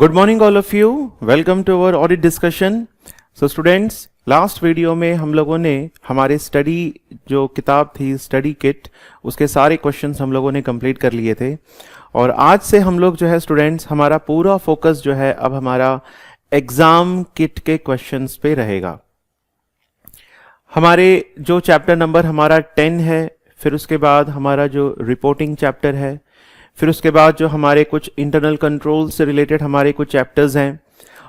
Good morning all of you, welcome to our audit discussion. So students, last video में हम लोगों ने हमारे स्टडी जो किताब थी स्टडी किट, उसके सारे क्वेश्चंस हम लोगों ने कंप्लीट कर लिए थे। और आज से हम लोग जो है स्टूडेंट्स, हमारा पूरा फोकस जो है अब हमारा एग्जाम किट के क्वेश्चंस पे रहेगा। हमारे जो चैप्टर नंबर हमारा 10 है, फिर उसके बाद हमारा जो रिपोर्टिंग चैप्टर है, फिर उसके बाद जो हमारे कुछ इंटरनल कंट्रोल से रिलेटेड हमारे कुछ चैप्टर्स हैं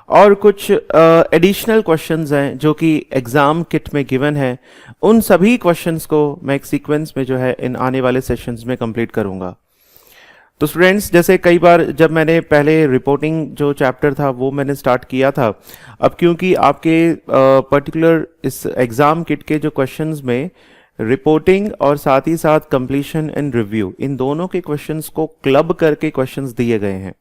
और कुछ एडिशनल क्वेश्चंस हैं जो कि एग्जाम किट में गिवन है। उन सभी क्वेश्चंस को मैं एक सीक्वेंस में जो है इन आने वाले सेशंस में कंप्लीट करूंगा। तो स्टूडेंट्स, जैसे कई बार जब मैंने पहले रिपोर्टिंग जो चैप्टर था वो मैंने स्टार्ट किया था, अब क्योंकि आपके पर्टिकुलर इस एग्जाम किट के जो क्वेश्चंस में रिपोर्टिंग और साथ ही साथ कंप्लीशन एंड रिव्यू, इन दोनों के क्वेश्चंस को क्लब करके क्वेश्चंस दिए गए हैं,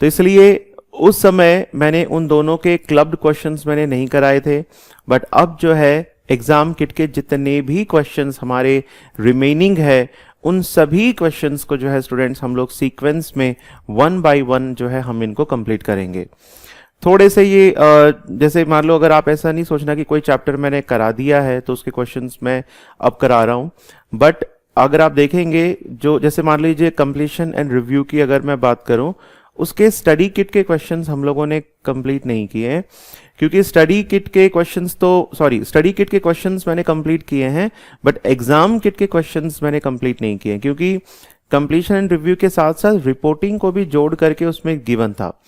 तो इसलिए उस समय मैंने उन दोनों के क्लब्ड क्वेश्चंस मैंने नहीं कराए थे। बट अब जो है एग्जाम किट के जितने भी क्वेश्चंस हमारे रिमेनिंग है, उन सभी क्वेश्चंस को जो है स्टूडेंट्स हम लोग सीक्वेंस में 1 बाय 1 जो है हम इनको कंप्लीट करेंगे। थोड़े से ये जैसे मान लो, अगर आप ऐसा नहीं सोचना कि कोई चैप्टर मैंने करा दिया है तो उसके क्वेश्चंस मैं अब करा रहा हूँ, बट अगर आप देखेंगे जो जैसे मान लीजिए कंप्लीशन एंड रिव्यू की अगर मैं बात करूं, उसके स्टडी किट के क्वेश्चंस हम लोगों ने कंप्लीट नहीं किए हैं, क्योंकि स्टडी किट के क्वेश्चंस मैंने कंप्लीट किए हैं, बट एग्जाम किट के क्वेश्चंस मैंने कंप्लीट नहीं किए हैं, क्योंकि कंप्लीशन एंड रिव्यू के साथ साथ रिपोर्टिंग को भी जोड़ करके उसमें गिवन था।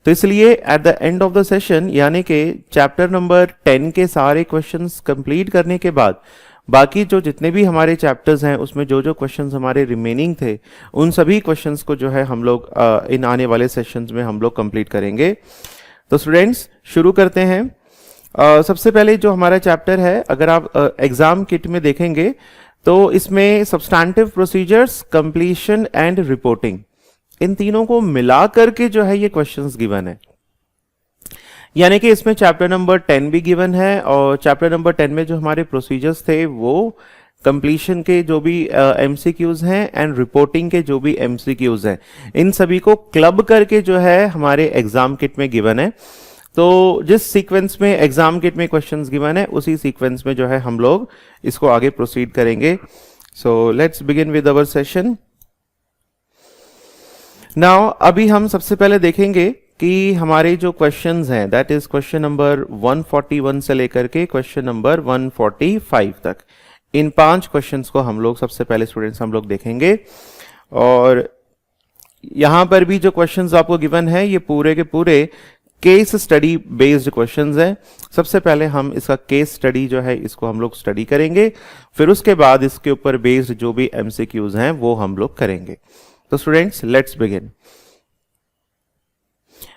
तो इसलिए at the end of the session, यानी कि चैप्टर नंबर 10 के सारे क्वेश्चंस कंप्लीट करने के बाद बाकी जो जितने भी हमारे चैप्टर्स हैं उसमें जो जो क्वेश्चंस हमारे रिमेनिंग थे, उन सभी क्वेश्चंस को जो है हम लोग इन आने वाले सेशंस में हम लोग कंप्लीट करेंगे। तो स्टूडेंट्स, शुरू करते हैं। सबसे पहले जो हमारा चैप्टर है, अगर आप एग्जाम किट में देखेंगे तो इसमें substantive procedures, completion and reporting, इन तीनों को मिला करके जो है ये क्वेश्चंस गिवन है। यानी कि इसमें चैप्टर नंबर 10 भी गिवन है और चैप्टर नंबर 10 में जो हमारे प्रोसीजर्स थे वो कंप्लीशन के जो भी एमसीक्यूज हैं एंड रिपोर्टिंग के जो भी एमसीक्यूज हैं, इन सभी को क्लब करके जो है हमारे एग्जाम किट में गिवन है। तो जिस सीक्वेंस में एग्जाम किट में क्वेश्चंस गिवन है, उसी सीक्वेंस में जो है हम लोग इसको आगे प्रोसीड करेंगे। So let's begin with our session now. अभी हम सबसे पहले देखेंगे कि हमारे जो क्वेश्चंस हैं, दैट इज क्वेश्चन नंबर 141 से लेकर के क्वेश्चन नंबर 145 तक, इन 5 क्वेश्चंस को हम लोग सबसे पहले स्टूडेंट्स हम लोग देखेंगे। और यहां पर भी जो क्वेश्चंस आपको गिवन है ये पूरे के पूरे केस स्टडी बेस्ड क्वेश्चंस हैं। सबसे पहले हम इसका केस स्टडी जो है इसको हम लोग स्टडी करेंगे, फिर उसके बाद इसके ऊपर बेस्ड जो भी एमसीक्यूज हैं वो हम लोग करेंगे। So students, let's begin.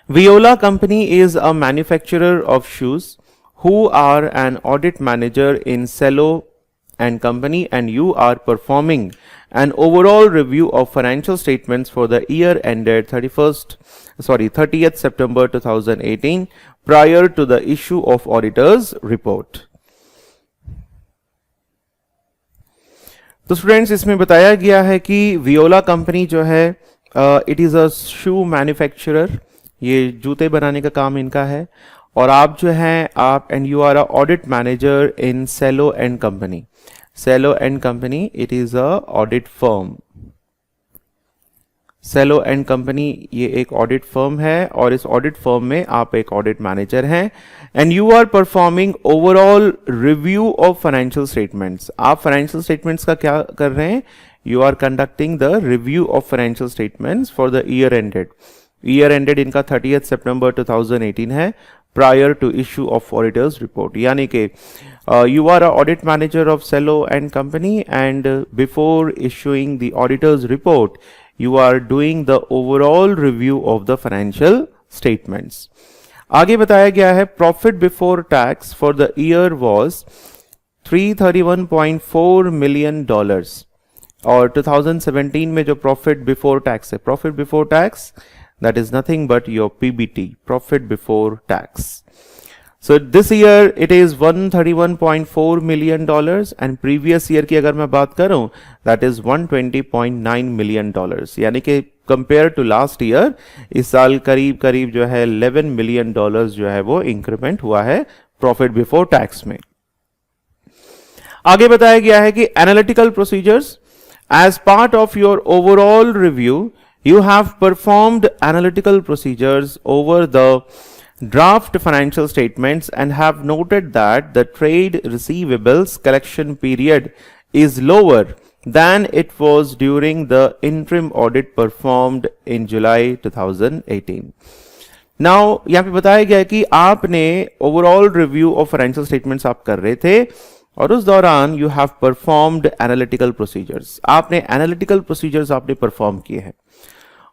Viola Company is a manufacturer of shoes who are an audit manager in Cello and Company, and you are performing an overall review of financial statements for the year ended 30th September 2018 prior to the issue of auditor's report. तो students, इसमें बताया गया है कि Viola company जो है it is a shoe manufacturer, ये जूते बनाने का काम इनका है। और आप जो हैं आप and you are a audit manager in Cello and company. Cello and company, it is a audit firm. Cello and company ये एक ऑडिट फर्म है और इस ऑडिट फर्म में आप एक ऑडिट मैनेजर हैं and you are performing overall review of financial statements. आप फाइनेंशियल स्टेटमेंट्स का क्या कर रहे हैं? You are conducting the review of financial statements for the year ended. Year ended इनका 30th सितंबर 2018 है, prior to issue of auditors report. यानी कि you are an audit manager of Cello and Company, and before issuing the auditor's report, you are doing the overall review of the financial statements. आगे बताया गया है profit before tax for the year was $331.4 million, और 2017 में जो profit before tax है, profit before tax that is nothing but your PBT, profit before tax. So this year it is $131.4 million and previous year की अगर मैं बात करूं that is $120.9 million, यानी कि कंपेयर टू लास्ट ईयर इस साल करीब करीब जो है $11 million जो है वो इंक्रीमेंट हुआ है प्रॉफिट बिफोर टैक्स में। आगे बताया गया है कि analytical procedures, as part of your overall review you have performed analytical procedures over the draft financial statements and have noted that the trade receivables collection period is lower than it was during the interim audit performed in July 2018. Now यहाँ पे बताया गया है कि आपने overall review of financial statements आप कर रहे थे और उस दौरान you have performed analytical procedures, आपने एनालिटिकल प्रोसीजर्स आपने परफॉर्म किए हैं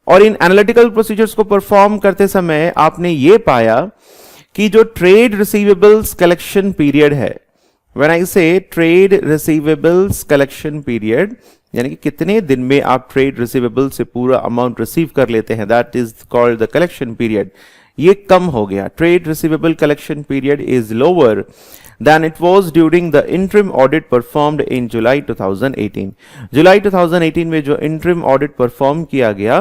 और इन एनालिटिकल प्रोसीजर्स को परफॉर्म करते समय आपने ये पाया कि जो ट्रेड रिसीवेबल्स कलेक्शन पीरियड है, व्हेन आई से ट्रेड रिसीवेबल्स कलेक्शन पीरियड, यानी कि कितने दिन में आप ट्रेड रिसीवेबल से पूरा अमाउंट रिसीव कर लेते हैं, that is called the collection period, ये कम हो गया। Trade receivable collection period is lower than it was during the interim audit performed in July 2018. जुलाई 2018 में जो interim audit perform किया गया,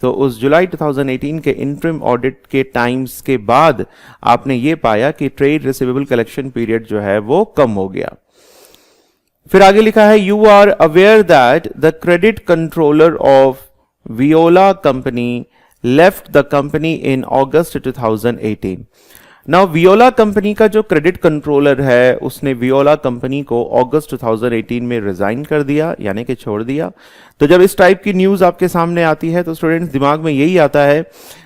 तो उस जुलाई 2018 के interim audit के टाइम्स के बाद आपने ये पाया कि trade receivable collection period जो है वो कम हो गया। फिर आगे लिखा है you are aware that the credit controller of Viola company left the company in August 2018. Now Viola company का जो क्रेडिट कंट्रोलर है उसने वियोला कंपनी को अगस्त 2018 में रिजाइन कर दिया, यानी कि छोड़ दिया। तो जब इस टाइप की न्यूज़ आपके सामने आती है तो स्टूडेंट्स दिमाग में यही आता है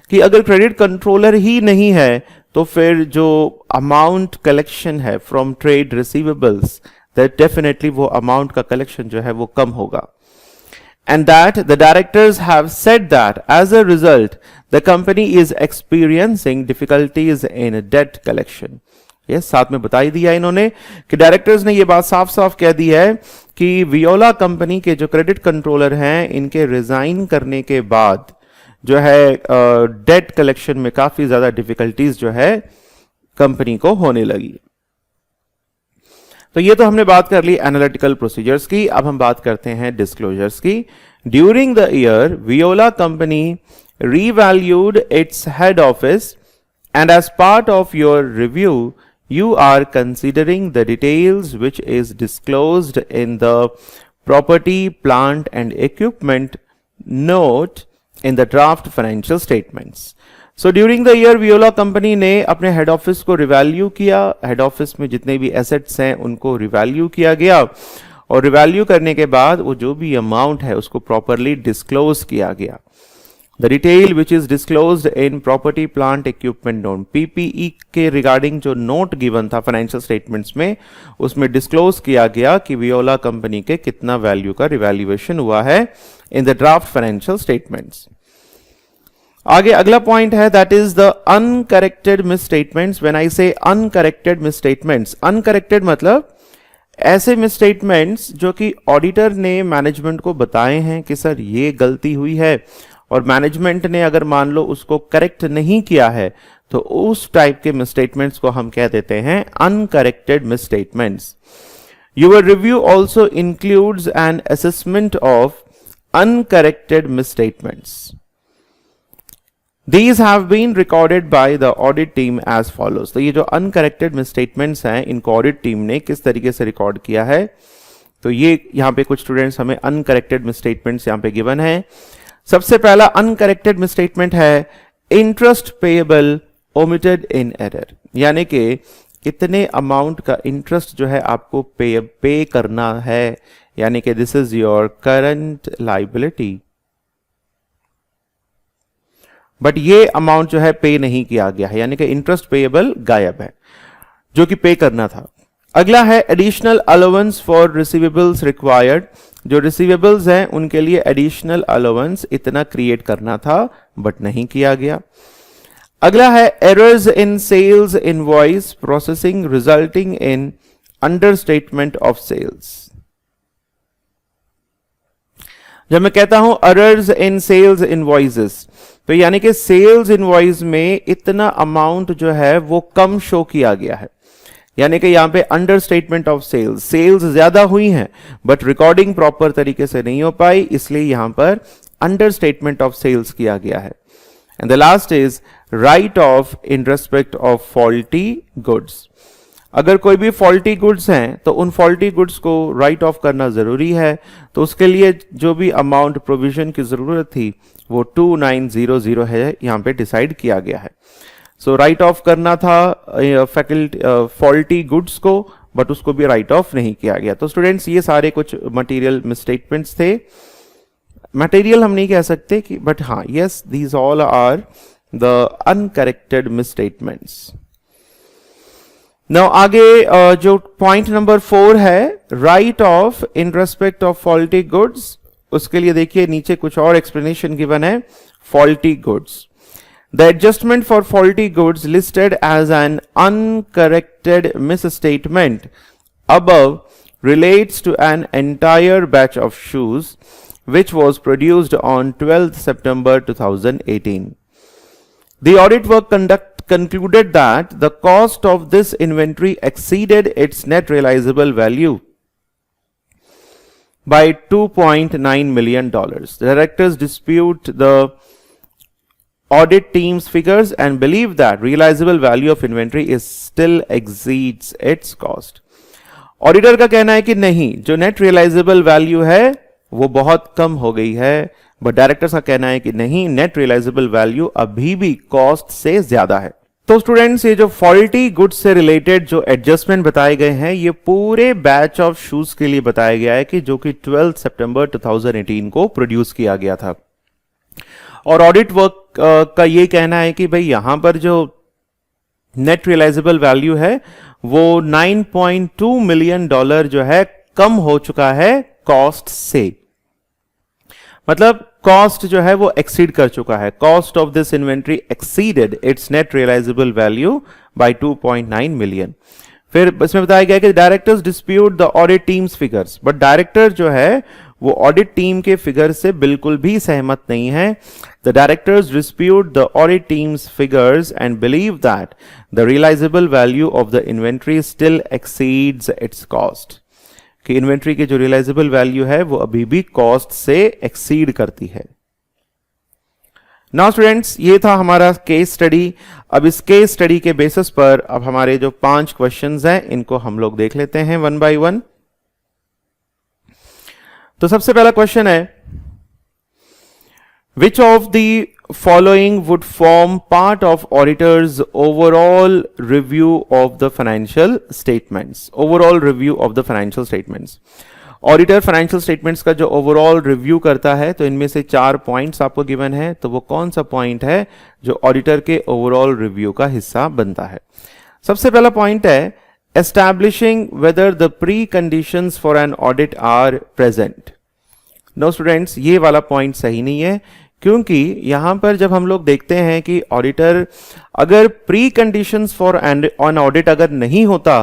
कि अगर क्रेडिट कंट्रोलर ही नहीं है तो फिर जो अमाउंट कलेक्शन है from trade receivables, that definitely वो अमाउंट का कलेक्शन जो है वो कम होगा। And that the directors have said that as a result the company is experiencing difficulties in debt collection. ये साथ में बताई दिया इन्होंने कि डायरेक्टर्स ने ये बात साफ साफ कह दी है कि वियोला कंपनी के जो क्रेडिट कंट्रोलर हैं इनके रिजाइन करने के बाद जो है डेट कलेक्शन में काफी ज्यादा डिफिकल्टीज जो है कंपनी को होने लगी। तो ये तो हमने बात कर ली एनालिटिकल प्रोसीजर्स की, अब हम बात करते हैं डिस्क्लोजर्स की। During the year Viola company revalued its head office and as part of your review you are considering the details which is disclosed in the property, plant and equipment note in the draft financial statements. So during the year Viola company ने अपने head office को revalue किया, head office में जितने भी assets हैं उनको revalue किया गया और रिवैल्यू करने के बाद वो जो भी अमाउंट है उसको प्रॉपरली डिस्क्लोज किया गया। The detail which is disclosed in property plant equipment note, PPE के रिगार्डिंग जो नोट गिवन था फाइनेंशियल स्टेटमेंट्स में उसमें डिस्क्लोज किया गया कि वियोला कंपनी के कितना वैल्यू का रिवैल्यूएशन हुआ है in the draft financial statements. आगे अगला पॉइंट है that is the uncorrected misstatements. When I से अनकरेक्टेड मिसस्टेटमेंट्स, अनकरेक्टेड मतलब ऐसे मिसस्टेटमेंट्स जो कि ऑडिटर ने मैनेजमेंट को बताए हैं कि सर ये गलती हुई है और मैनेजमेंट ने अगर मान लो उसको करेक्ट नहीं किया है तो उस टाइप के मिसस्टेटमेंट्स को हम कह देते हैं uncorrected misstatements. Your review also includes an assessment of uncorrected misstatements. These have been recorded by the audit team as follows. तो ये जो अनकरेक्टेड मिसस्टेटमेंट्स हैं इनको ऑडिट टीम ने किस तरीके से रिकॉर्ड किया है, तो ये यहाँ पे कुछ स्टूडेंट्स हमें अनकरेक्टेड मिसस्टेटमेंट्स यहाँ पे गिवन है। सबसे पहला अनकरेक्टेड मिसस्टेटमेंट है इंटरेस्ट पेएबल ओमिटेड इन एरर, यानी कि कितने अमाउंट का इंटरेस्ट जो है आपको पे करना है, यानी कि this is your current liability, but ये अमाउंट जो है पे नहीं किया गया है, यानी कि इंटरेस्ट पेएबल गायब है जो कि पे करना था। अगला है additional allowance for receivables required, जो रिसीवेबल्स हैं उनके लिए एडिशनल अलाउंस इतना क्रिएट करना था बट नहीं किया गया। अगला है errors in sales invoice processing resulting in understatement of sales. जब मैं कहता हूं एरर्स इन सेल्स इनवॉइसेस तो यानी कि सेल्स इनवॉइस में इतना अमाउंट जो है वो कम शो किया गया है, यानी कि यहां पे understatement of sales, sales ज्यादा हुई हैं बट रिकॉर्डिंग प्रॉपर तरीके से नहीं हो पाई, इसलिए यहां पर अंडर स्टेटमेंट ऑफ सेल्स किया गया है. And the last is right off in respect of faulty goods. अगर कोई भी फॉल्टी गुड्स हैं तो उन फॉल्टी गुड्स को राइट ऑफ करना जरूरी है, तो उसके लिए जो भी अमाउंट प्रोविजन की जरूरत थी वो 2900 है, यहां पे डिसाइड किया गया है. सो राइट ऑफ करना था फैकल्टी फॉल्टी गुड्स को, बट उसको भी राइट ऑफ नहीं किया गया. तो स्टूडेंट्स ये सारे कुछ मटेरियल मिसस्टेटमेंट्स थे. मटेरियल हम नहीं कह सकते कि, बट हाँ, yes, these all are the uncorrected misstatements. Now आगे जो पॉइंट नंबर 4 है, write off in respect of faulty goods, उसके लिए देखिए नीचे कुछ और एक्सप्लेनेशन गिवन है. Faulty goods, the adjustment for faulty goods listed as an uncorrected misstatement above relates to an entire batch of shoes which was produced on 12th September 2018. The audit work concluded that the cost of this inventory exceeded its net realizable value by $2.9 million. The directors dispute the audit team's figures and believe that realizable value of inventory is still exceeds its cost. Auditor का कहना है कि नहीं, जो net realisable value है वो बहुत कम हो गई है, बट डायरेक्टर्स का कहना है कि नहीं, नेट रियलाइजेबल वैल्यू अभी भी कॉस्ट से ज्यादा है. तो स्टूडेंट्स, ये जो फॉल्टी गुड्स से रिलेटेड जो एडजस्टमेंट बताए गए हैं, ये पूरे बैच ऑफ शूज के लिए बताया गया है कि जो कि 12 सितंबर 2018 को प्रोड्यूस किया गया था. और ऑडिट वर्क का ये कहना है कि भाई यहां पर जो नेट रियलाइजेबल वैल्यू है वो $9.2 मिलियन जो है कम हो चुका है कॉस्ट से. मतलब कॉस्ट जो है वो एक्सीड कर चुका है. Cost of this inventory exceeded its net realisable value by 2.9 million. फिर इसमें बताया गया कि directors dispute the audit team's figures, but director जो है वो ऑडिट टीम के फिगर से बिल्कुल भी सहमत नहीं है. The directors dispute the audit team's figures and believe that the realisable value of the inventory still exceeds its cost. कि इन्वेंट्री की जो रियलाइजेबल वैल्यू है वो अभी भी कॉस्ट से एक्सीड करती है. नाउ स्टूडेंट्स, ये था हमारा केस स्टडी. अब इस केस स्टडी के बेसिस पर अब हमारे जो 5 क्वेश्चंस हैं इनको हम लोग देख लेते हैं वन बाय वन. तो सबसे पहला क्वेश्चन है, which of the following would form part of auditors overall review of the financial statements. Overall review of the financial statements. Auditor financial statements का जो ओवरऑल रिव्यू करता है, तो इनमें से 4 पॉइंट्स आपको गिवन है. तो वो कौन सा पॉइंट है जो ऑडिटर के ओवरऑल रिव्यू का हिस्सा बनता है? सबसे पहला पॉइंट है, establishing whether the preconditions for an audit are present. No students, ये वाला पॉइंट सही नहीं है, क्योंकि यहां पर जब हम लोग देखते हैं कि ऑडिटर अगर pre conditions for on audit अगर नहीं होता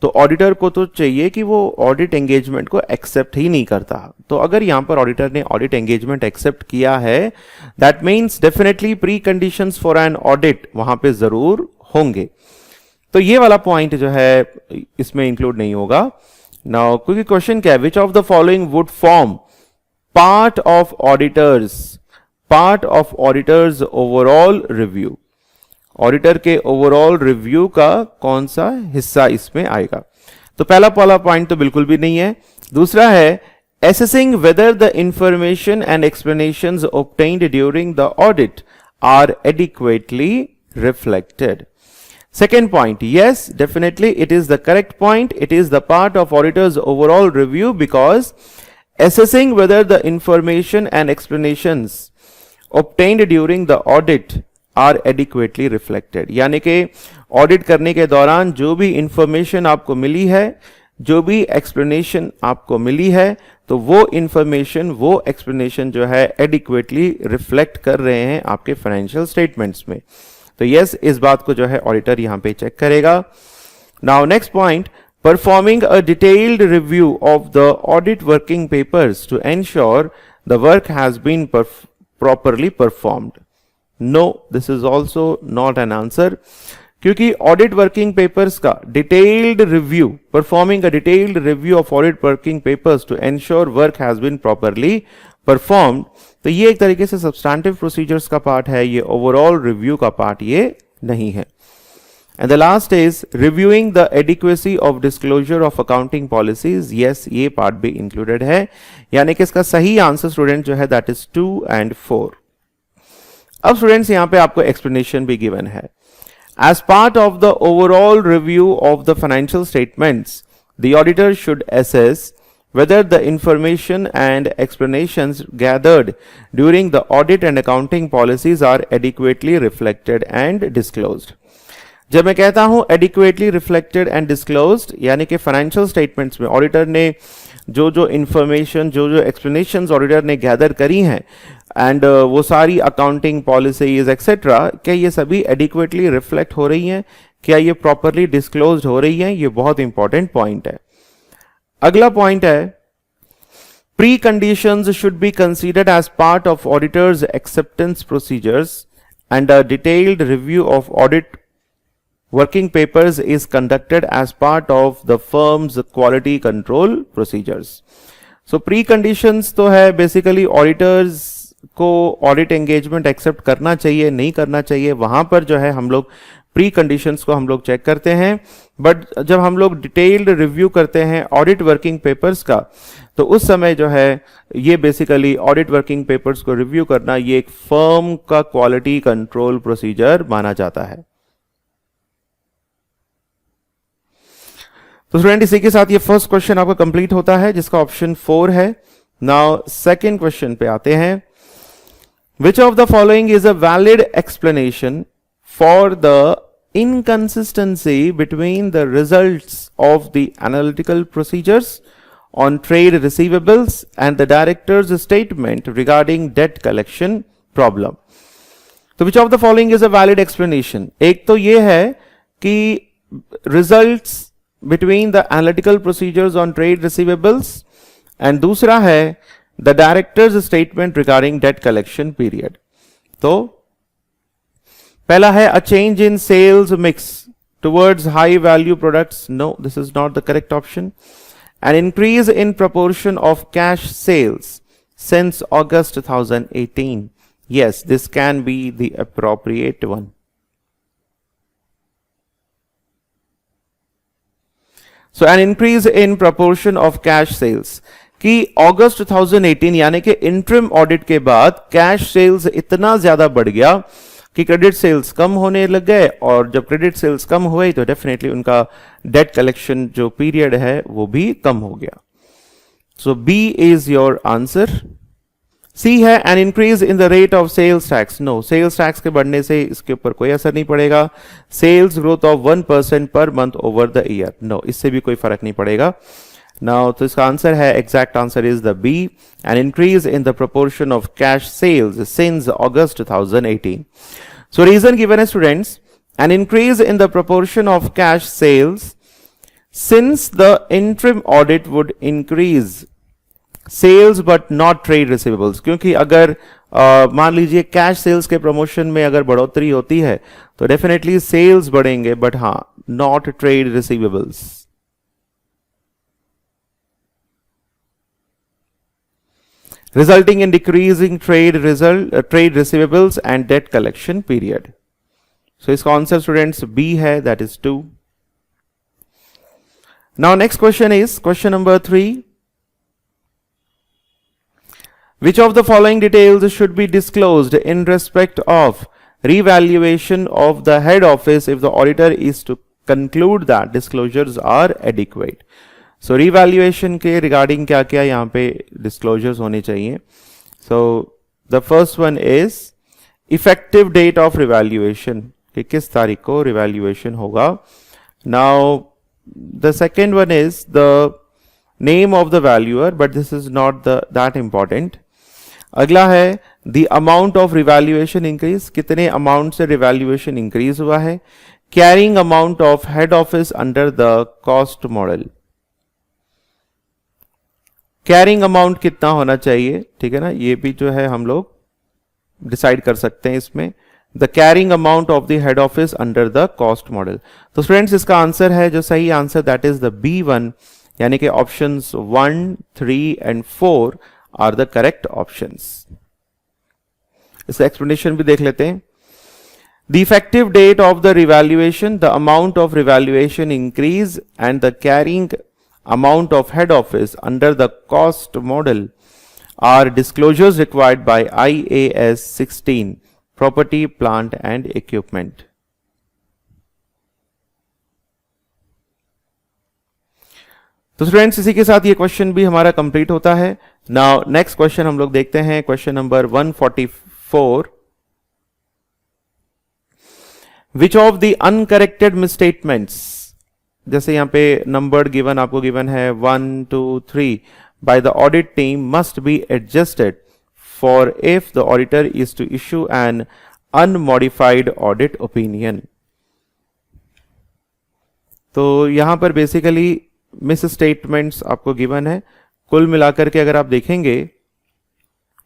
तो ऑडिटर को तो चाहिए कि वो ऑडिट एंगेजमेंट को एक्सेप्ट ही नहीं करता. तो अगर यहां पर ऑडिटर ने ऑडिट एंगेजमेंट एक्सेप्ट किया है, that means definitely pre conditions for an audit वहां पे जरूर होंगे. तो ये वाला पॉइंट जो है इसमें इंक्लूड नहीं होगा. नाउ क्योंकि क्वेश्चन क्या है, which of the following would form part of auditors overall review. Auditor के ओवरऑल रिव्यू का कौन सा हिस्सा इसमें आएगा? तो पहला पॉइंट तो बिल्कुल भी नहीं है. दूसरा है, assessing whether the information and explanations obtained during the audit are adequately reflected. Second point, yes, definitely it is the correct point. It is the part of auditor's overall review because assessing whether the information and explanations obtained during the audit are adequately reflected. यानी कि audit करने के दौरान जो भी information आपको मिली है, जो भी एक्सप्लेनेशन आपको मिली है, तो वो इंफॉर्मेशन, वो एक्सप्लेनेशन जो है एडिक्वेटली रिफ्लेक्ट कर रहे हैं आपके फाइनेंशियल स्टेटमेंट्स में. तो यस, इस बात को जो है ऑडिटर यहां पे चेक करेगा. Now next point, performing a detailed review of the audit working papers to ensure the work has been properly performed. No, this is also not an answer, क्योंकि ऑडिट वर्किंग पेपर्स का detailed review, performing a detailed review of audit working papers to ensure work has been properly performed, तो ये एक तरीके से substantive procedures का part है, ये ओवरऑल रिव्यू का पार्ट ये नहीं है. And the last is reviewing the adequacy of disclosure of accounting policies. Yes, ये पार्ट भी इंक्लूडेड है, यानी कि इसका सही आंसर स्टूडेंट जो है दैट इज 2 and 4. अब स्टूडेंट्स यहां पे आपको एक्सप्लेनेशन भी गिवन है. As part of the overall review of the financial statements, the auditor should assess whether the information and explanations gathered during the audit and accounting policies are adequately reflected and disclosed. जब मैं कहता हूं adequately reflected and disclosed, यानी कि financial statements में auditor ने जो जो information, जो जो explanations auditor ने gather करी हैं, एंड वो सारी अकाउंटिंग पॉलिसीज एक्सेट्रा, क्या ये सभी एडिक्वेटली रिफ्लेक्ट हो रही हैं, क्या ये प्रॉपरली डिस्क्लोज्ड हो रही हैं, ये बहुत इंपॉर्टेंट पॉइंट है. अगला पॉइंट है, preconditions should be considered as part of auditors acceptance procedures and a detailed review of audit working papers is conducted as part of the firm's quality control procedures. So preconditions तो है basically auditors को audit engagement accept करना चाहिए नहीं करना चाहिए, वहां पर जो है हम लोग प्री कंडीशंस को हम लोग चेक करते हैं. बट जब हम लोग डिटेल्ड रिव्यू करते हैं ऑडिट वर्किंग पेपर्स का, तो उस समय जो है ये बेसिकली ऑडिट वर्किंग पेपर्स को रिव्यू करना ये एक फर्म का क्वालिटी कंट्रोल प्रोसीजर माना जाता है. तो स्टूडेंट इसी के साथ ये फर्स्ट क्वेश्चन आपका कंप्लीट होता है, जिसका ऑप्शन 4 है. नाउ सेकंड क्वेश्चन पे आते हैं. Which of the following is a valid explanation for the inconsistency between the results of the analytical procedures on trade receivables and the director's statement regarding debt collection problem? तो which of the following is a valid explanation? एक तो ये है कि results between the analytical procedures on trade receivables, and दूसरा है the director's statement regarding debt collection period. तो पहला है a change in sales mix towards high value products. No, this is not the correct option. An increase in proportion of cash sales since August 2018. Yes, this can be the appropriate one. So an increase in proportion of cash sales कि अगस्त 2018 यानी कि interim audit के बाद cash sales इतना ज्यादा बढ़ गया कि क्रेडिट सेल्स कम होने लग गए, और जब क्रेडिट सेल्स कम हुए तो डेफिनेटली उनका डेट कलेक्शन जो पीरियड है वो भी कम हो गया. So B is your answer. C है an increase in the rate of sales tax. No, sales tax के बढ़ने से इसके ऊपर कोई असर नहीं पड़ेगा. सेल्स ग्रोथ ऑफ 1% पर month over the year. No, इससे भी कोई फर्क नहीं पड़ेगा. Now, तो इसका आंसर है, exact answer is the B, an increase in the proportion of cash sales since August 2018. So reason given है students, an increase in the proportion of cash sales since the interim audit would increase sales but not trade receivables. क्योंकि अगर मान लीजिए cash sales के promotion में अगर बढ़ोतरी होती है तो डेफिनेटली सेल्स बढ़ेंगे, बट हाँ not trade receivables. Resulting in decreasing trade receivables and debt collection period. So इसका आंसर स्टूडेंट्स B है, that is 2. Now next question is question number 3. Which of the following details should be disclosed in respect of revaluation of the head office if the auditor is to conclude that disclosures are adequate? So revaluation के regarding क्या क्या यहाँ पे disclosures होने चाहिए. So the first one is effective date of revaluation, कि किस तारीख को रिवैल्यूएशन होगा. Now the second one is the name of the valuer, but this is not that important. अगला है the amount of revaluation increase, कितने amount से revaluation increase हुआ है. Carrying amount of head office under the cost model, carrying amount कितना होना चाहिए, ठीक है ना, ये भी जो है हम लोग डिसाइड कर सकते हैं इसमें. The carrying amount of the head office under the cost model. तो स्टूडेंट्स इसका आंसर है, जो सही answer that is the B1, यानी कि options 1, 3 and 4 are the correct options. इसका एक्सप्लेनेशन भी देख लेते हैं। The effective date of the revaluation, the amount of revaluation increase and the carrying amount of head office under the cost model are disclosures required by IAS 16, property, plant and equipment. तो students इसी के साथ ये question भी हमारा complete होता है। Now next question हम लोग देखते हैं, question number 144। Which of the uncorrected misstatements, जैसे यहाँ पे नंबर गिवन आपको गिवन है 1, 2, 3 by the audit team must be adjusted for if the auditor is to issue an unmodified audit opinion। तो यहाँ पर बेसिकली मिस स्टेटमेंट्स आपको given है। कुल मिलाकर के अगर आप देखेंगे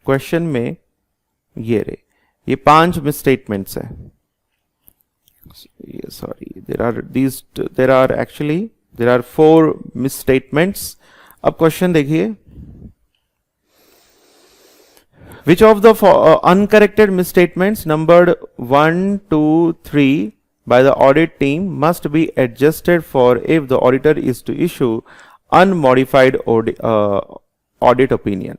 क्वेश्चन में ये 5 मिस स्टेटमेंट्स है। Sorry, there are 4 misstatements। अब क्वेश्चन देखिए, which of the uncorrected misstatements numbered 1, 2, 3 by the audit team must be adjusted for if the auditor is to issue unmodified audit opinion।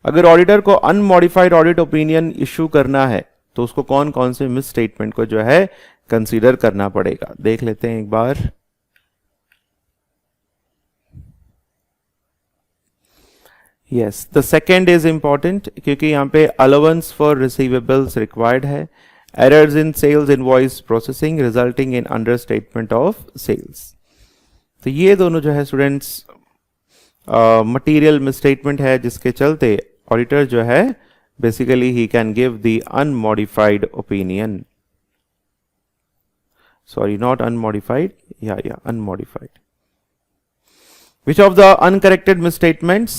अगर auditor को unmodified audit opinion issue करना है तो उसको कौन कौन से मिस स्टेटमेंट को जो है कंसीडर करना पड़ेगा, देख लेते हैं एक बार। Yes, the second is important क्योंकि यहां पे अलाउंस फॉर रिसीवेबल्स रिक्वायर्ड है। Errors in sales invoice processing resulting in understatement of sales. तो ये दोनों जो है स्टूडेंट्स मटीरियल मिसस्टेटमेंट है, जिसके चलते ऑडिटर जो है basically he can give the unmodified opinion. Sorry, not unmodified. Yeah, unmodified. Which of the uncorrected misstatements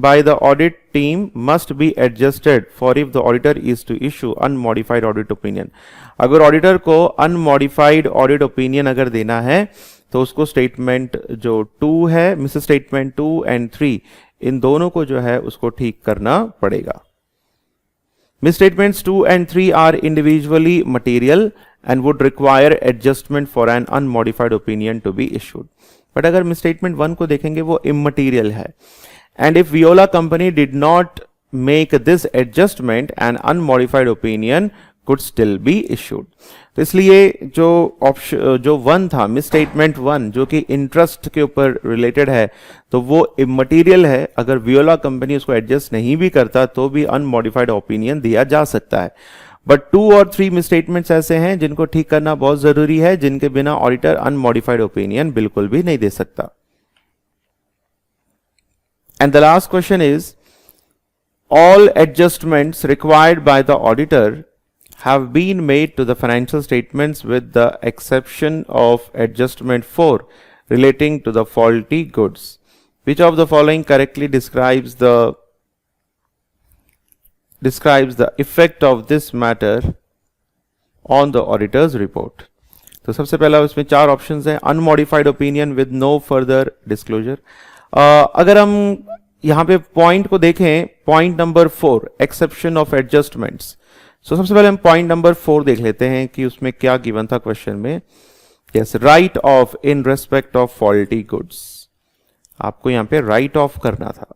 by the audit team must be adjusted for if the auditor is to issue unmodified audit opinion? अगर auditor को unmodified audit opinion अगर देना है तो उसको statement जो 2 है, miss statement 2 and 3, इन दोनों को जो है उसको ठीक करना पड़ेगा। Misstatements 2 and 3 are individually material and would require adjustment for an unmodified opinion to be issued. But अगर misstatement 1 को देखेंगे वो immaterial है, and if Viola company did not make this adjustment, an unmodified opinion could still be issued. तो इसलिए जो option जो 1 था, मिसस्टेटमेंट 1 जो कि इंटरेस्ट के ऊपर रिलेटेड है, तो वो इमटेरियल है। अगर वियोला कंपनी उसको एडजस्ट नहीं भी करता तो भी अनमॉडिफाइड ओपिनियन दिया जा सकता है। बट 2 और 3 मिसस्टेटमेंट्स ऐसे हैं जिनको ठीक करना बहुत जरूरी है, जिनके बिना ऑडिटर अनमॉडिफाइड ओपिनियन बिल्कुल भी नहीं दे सकता। And the last question is, all adjustments required by the auditor have been made to the financial statements with the exception of adjustment 4 relating to the faulty goods. Which of the following correctly describes the effect of this matter on the auditor's report? तो सबसे पहला इसमें 4 options हैं। Unmodified opinion with no further disclosure. अगर हम यहां पे point को देखें, point number 4, exception of adjustments. So सबसे पहले हम पॉइंट नंबर 4 देख लेते हैं कि उसमें क्या गिवन था क्वेश्चन में। Yes, right off in respect of faulty goods. आपको यहां पे राइट ऑफ करना था।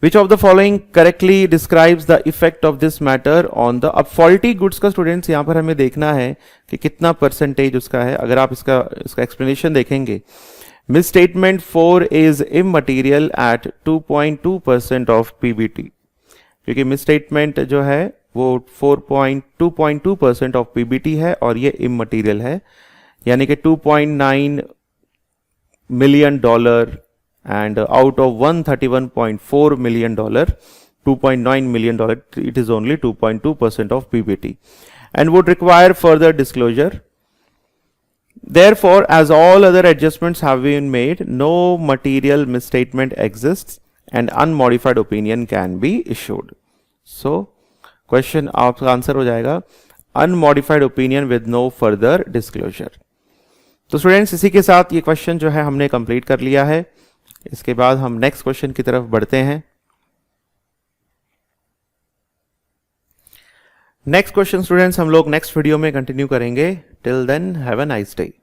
Which of the following correctly describes the effect of this matter on the, अब faulty goods का स्टूडेंट्स यहां पर हमें देखना है कि कितना परसेंटेज उसका है। अगर आप इसका एक्सप्लेनेशन देखेंगे, misstatement 4 is immaterial at 2.2% of PBT, क्योंकि misstatement जो है वो 2.2% ऑफ PBT है और ये immaterial है, यानी कि $2.9 million and out of $131.4 million, $2.9 million, it is only 2.2% of PBT and would require further disclosure. Therefore, as all other adjustments have been made, no material misstatement exists and unmodified opinion can be issued. So, question आपका answer हो जाएगा unmodified opinion with no further disclosure. तो students, इसी के साथ ये question जो है हमने कंप्लीट कर लिया है। इसके बाद हम नेक्स्ट क्वेश्चन की तरफ बढ़ते हैं। नेक्स्ट क्वेश्चन स्टूडेंट्स हम लोग नेक्स्ट वीडियो में कंटिन्यू करेंगे। Till then have a nice day.